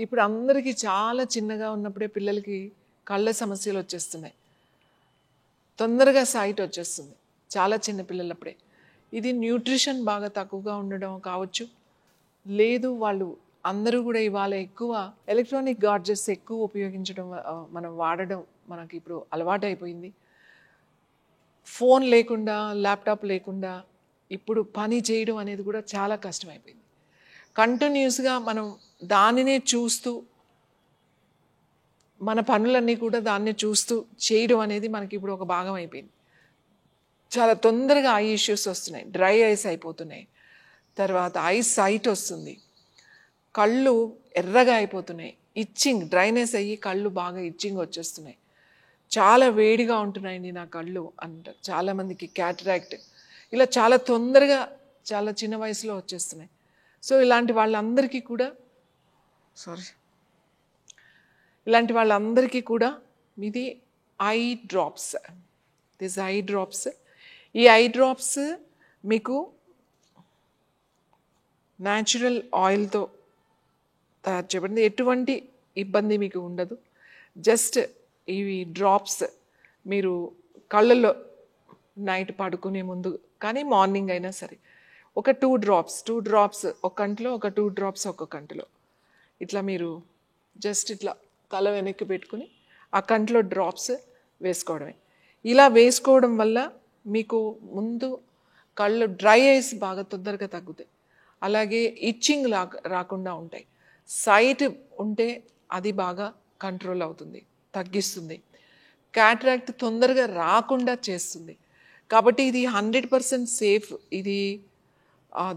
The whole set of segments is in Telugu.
ఇప్పుడు అందరికీ చాలా చిన్నగా ఉన్నప్పుడే పిల్లలకి కళ్ళ సమస్యలు వచ్చేస్తున్నాయి. తొందరగా సైట్ వచ్చేస్తుంది చాలా చిన్న పిల్లలప్పుడే. ఇది న్యూట్రిషన్ బాగా తక్కువగా ఉండడం కావచ్చు, లేదు వాళ్ళు అందరూ కూడా ఇవాళ ఎక్కువ ఎలక్ట్రానిక్ గాడ్జెట్స్ ఎక్కువ ఉపయోగించడం, మనం వాడడం మనకి ఇప్పుడు అలవాటు అయిపోయింది. ఫోన్ లేకుండా, ల్యాప్టాప్ లేకుండా ఇప్పుడు పని చేయడం అనేది కూడా చాలా కష్టమైపోయింది. కంటిన్యూస్గా మనం దానినే చూస్తూ, మన పనులన్నీ కూడా దాన్నే చూస్తూ చేయడం అనేది మనకి ఇప్పుడు ఒక భాగం అయిపోయింది. చాలా తొందరగా ఐ ఇష్యూస్ వస్తున్నాయి, డ్రై ఐస్ అయిపోతున్నాయి, తర్వాత ఐ సైట్ వస్తుంది, కళ్ళు ఎర్రగా అయిపోతున్నాయి, ఇచ్చింగ్ డ్రైనెస్ అయ్యి కళ్ళు బాగా ఇచ్చింగ్ వచ్చేస్తున్నాయి, చాలా వేడిగా ఉంటున్నాయండి నా కళ్ళు అంటారు చాలామందికి. క్యాటరాక్ట్ ఇలా చాలా తొందరగా చాలా చిన్న వయసులో వచ్చేస్తున్నాయి. సో ఇలాంటి వాళ్ళందరికీ కూడా ఇలాంటి వాళ్ళందరికీ కూడా ఇది eye drops. This eye drops. ఈ ఐ డ్రాప్స్ మీకు న్యాచురల్ ఆయిల్తో తయారు చేయబడింది. ఎటువంటి ఇబ్బంది మీకు ఉండదు. జస్ట్ ఇవి డ్రాప్స్ మీరు కళ్ళల్లో నైట్ పడుకునే ముందు కానీ మార్నింగ్ అయినా సరే ఒక 2 డ్రాప్స్ ఒక కంటిలో, ఒక 2 డ్రాప్స్ ఒక కంటిలో, ఇట్లా మీరు జస్ట్ ఇట్లా తల వెనక్కి పెట్టుకుని ఆ కంటిలో డ్రాప్స్ వేసుకోవడమే. ఇలా వేసుకోవడం వల్ల మీకు ముందు కళ్ళు డ్రై ఐస్ బాగా తొందరగా తగ్గుతాయి, అలాగే ఇచ్చింగ్ రాకుండా ఉంటాయి. సైట్ ఉంటే అది బాగా కంట్రోల్ అవుతుంది, తగ్గిస్తుంది. క్యాటరాక్ట్ తొందరగా రాకుండా చేస్తుంది. కాబట్టి ఇది 100% సేఫ్. ఇది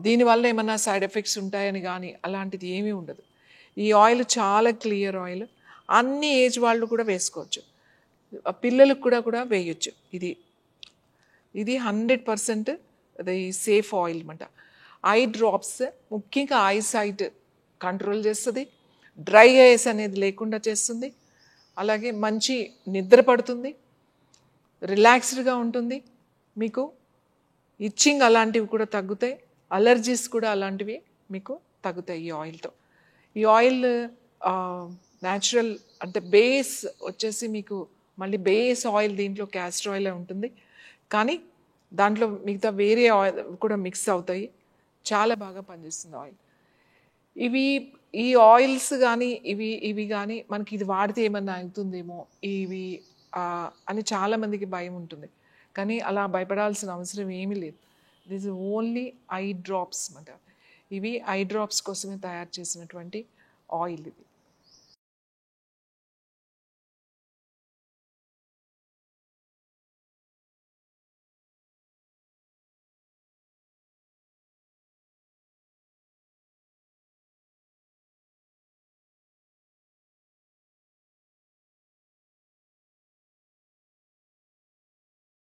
దీనివల్ల ఏమన్నా సైడ్ ఎఫెక్ట్స్ ఉంటాయని కానీ అలాంటిది ఏమీ ఉండదు. ఈ ఆయిల్ చాలా క్లియర్ ఆయిల్, అన్ని ఏజ్ వాళ్ళు కూడా వేసుకోవచ్చు, పిల్లలకు కూడా వేయచ్చు. ఇది 100% అది సేఫ్ ఆయిల్ అన్నమాట. ఐ డ్రాప్స్ ముఖ్యంగా ఐ సైట్ కంట్రోల్ చేస్తుంది, డ్రై ఐస్ అనేది లేకుండా చేస్తుంది, అలాగే మంచి నిద్ర పడుతుంది, రిలాక్స్డ్గా ఉంటుంది, మీకు ఇచ్చింగ్ అలాంటివి కూడా తగ్గుతాయి, అలర్జీస్ కూడా అలాంటివి మీకు తగ్గుతాయి ఈ ఆయిల్తో. ఈ ఆయిల్ న్యాచురల్ అంటే బేస్ వచ్చేసి మీకు మళ్ళీ బేస్ ఆయిల్ దీంట్లో క్యాస్టర్ ఆయిల్ ఉంటుంది, కానీ దాంట్లో మిగతా వేరే ఆయిల్ కూడా మిక్స్ అవుతాయి. చాలా బాగా పనిచేస్తుంది ఆయిల్. ఈ ఆయిల్స్ కానీ ఇవి కానీ మనకి ఇది వాడితే ఏమన్నా అవుతుందేమో ఇవి అని చాలామందికి భయం ఉంటుంది, కానీ అలా భయపడాల్సిన అవసరం ఏమీ లేదు. దిస్ ఓన్లీ ఐ డ్రాప్స్ అన్నమాట. ఇవి ఐ డ్రాప్స్ కోసమే తయారు చేసినటువంటి ఆయిల్ ఇది.